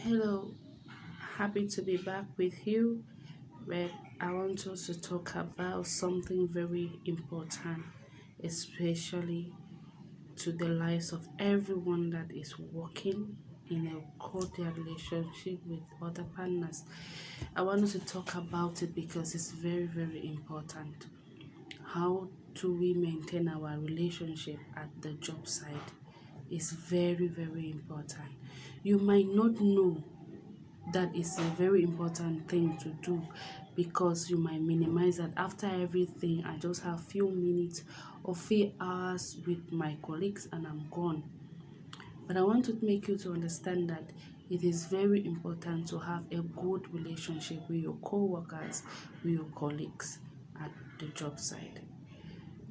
Hello, happy to be back with you. But I want us to talk about something very important, especially to the lives of everyone that is working in a cordial relationship with other partners. I want us to talk about it because it's very, very important. How do we maintain our relationship at the job site? Is very, very important. You might not know that is a very important thing to do because you might minimize that after everything I just have few minutes or few hours with my colleagues and I'm gone. But I want to make you to understand that it is very important to have a good relationship with your co-workers, with your colleagues at the job site.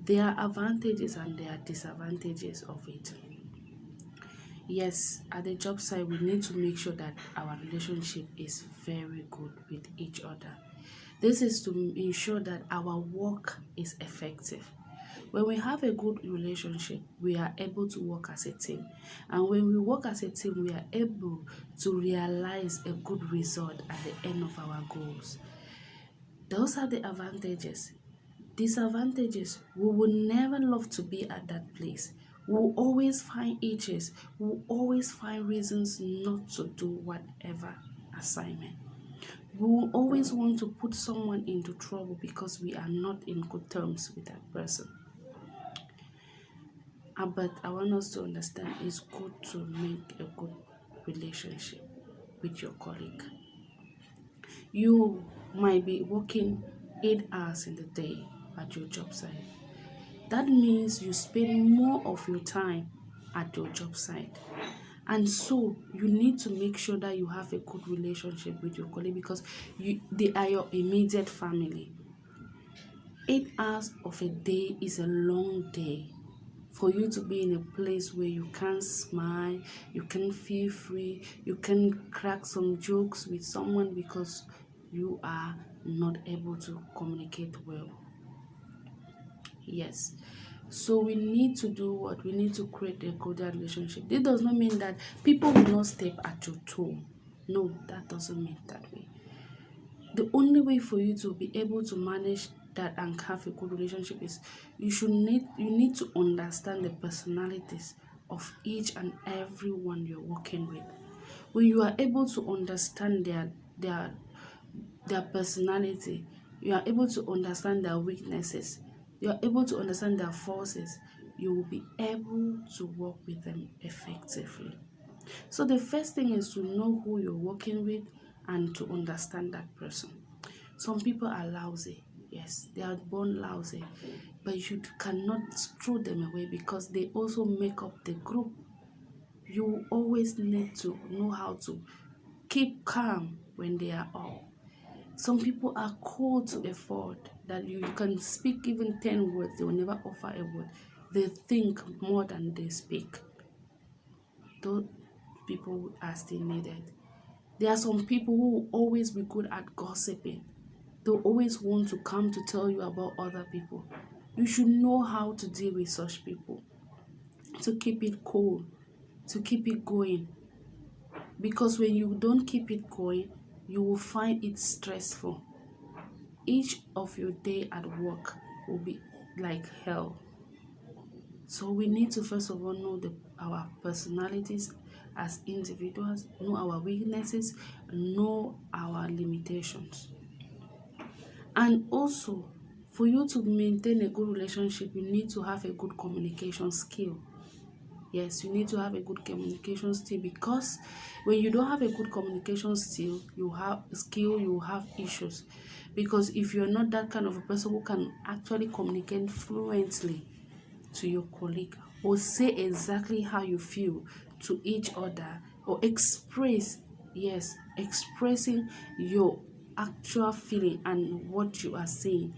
There are advantages and there are disadvantages of it. Yes, at the job site, we need to make sure that our relationship is very good with each other. This is to ensure that our work is effective. When we have a good relationship, we are able to work as a team. And when we work as a team, we are able to realize a good result at the end of our goals. Those are the advantages. Disadvantages, we will never love to be at that place. We will always find itches. We will always find reasons not to do whatever assignment. We will always want to put someone into trouble because we are not in good terms with that person. But I want us to understand it's good to make a good relationship with your colleague. You might be working 8 hours in the day at your job site. That means you spend more of your time at your job site. And so you need to make sure that you have a good relationship with your colleague because they are your immediate family. 8 hours of a day is a long day. For you to be in a place where you can smile, you can feel free, you can crack some jokes with someone because you are not able to communicate well. Yes. So we need to do what? We need to create a cordial relationship. This does not mean that people will not step at your toe. No, that doesn't mean that way. The only way for you to be able to manage that and have a good relationship is you need to understand the personalities of each and everyone you're working with. When you are able to understand their personality, you are able to understand their weaknesses, you are able to understand their forces, you will be able to work with them effectively. So the first thing is to know who you're working with and to understand that person. Some people are lousy. Yes, they are born lousy, but you cannot throw them away because they also make up the group. You always need to know how to keep calm when they are up. Some people are cold to afford that you can speak even 10 words, they will never offer a word. They think more than they speak. Those people are still needed. There are some people who will always be good at gossiping. They'll always want to come to tell you about other people. You should know how to deal with such people, to keep it cool, to keep it going. Because when you don't keep it going, you will find it stressful. Each of your day at work will be like hell. So we need to first of all know our personalities as individuals, know our weaknesses, know our limitations. And also, for you to maintain a good relationship, you need to have a good communication skill. Yes, you need to have a good communication skill because when you don't have a good communication skill, you have issues. Because if you're not that kind of a person who can actually communicate fluently to your colleague or say exactly how you feel to each other or expressing your actual feeling and what you are saying,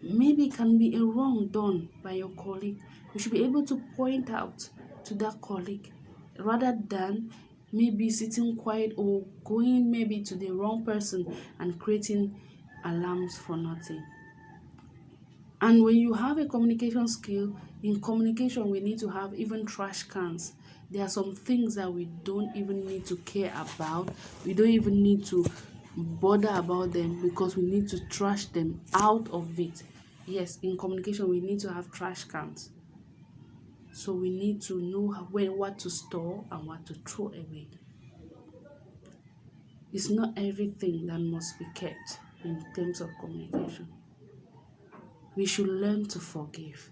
maybe it can be a wrong done by your colleague. You should be able to point out to that colleague rather than maybe sitting quiet or going maybe to the wrong person and creating alarms for nothing. And when you have a communication skill, In communication, we need to have even trash cans. There are some things that we don't even need to care about. We don't even need to bother about them because we need to trash them out of it. Yes, in communication, we need to have trash cans. So we need to know what to store and what to throw away. It's not everything that must be kept in terms of communication. We should learn to forgive.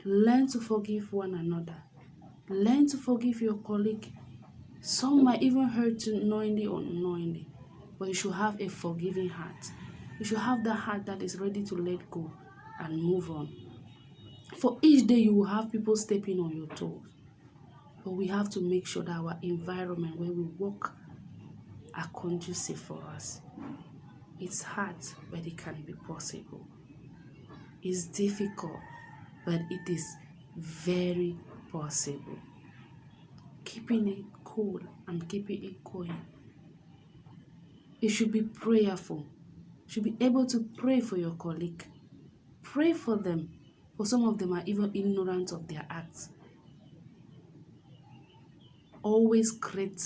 Learn to forgive one another. Learn to forgive your colleague. Some might even hurt you knowingly or unknowingly, but you should have a forgiving heart. You should have that heart that is ready to let go and move on. For each day, you will have people stepping on your toes. But we have to make sure that our environment where we work are conducive for us. It's hard, but it can be possible. It's difficult, but it is very possible. Keeping it cool and keeping it going. You should be prayerful. You should be able to pray for your colleague. Pray for them. For some of them are even ignorant of their acts. Always create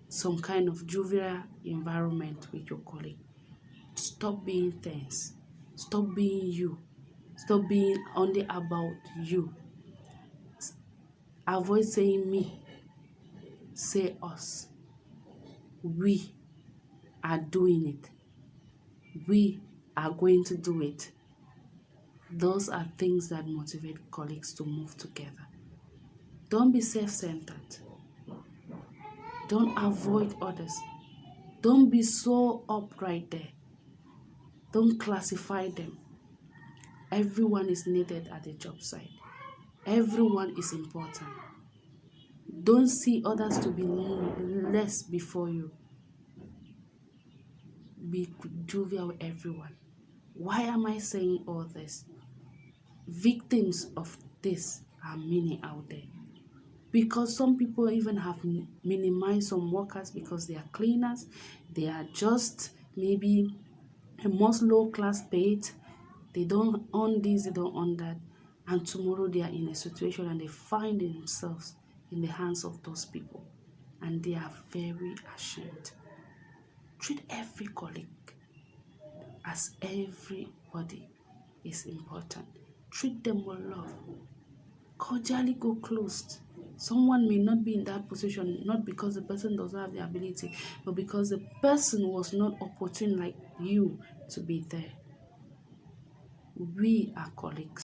some kind of jovial environment with your colleague. Stop being tense. Stop being you. Stop being only about you. Avoid saying me. Say us. We are doing it. We are going to do it. Those are things that motivate colleagues to move together. Don't be self-centered. Don't avoid others. Don't be so up right there. Don't classify them. Everyone is needed at the job site. Everyone is important. Don't see others to be less before you. Be jovial with everyone. Why am I saying all this? Victims of this are many out there. Because some people even have minimized some workers because they are cleaners. They are just maybe a most low class paid. They don't own this, they don't own that. And tomorrow they are in a situation and they find themselves in the hands of those people. And they are very ashamed. Treat every colleague as everybody is important. Treat them with love. Cordially go close. Someone may not be in that position, not because the person doesn't have the ability, but because the person was not opportune like you to be there. We are colleagues.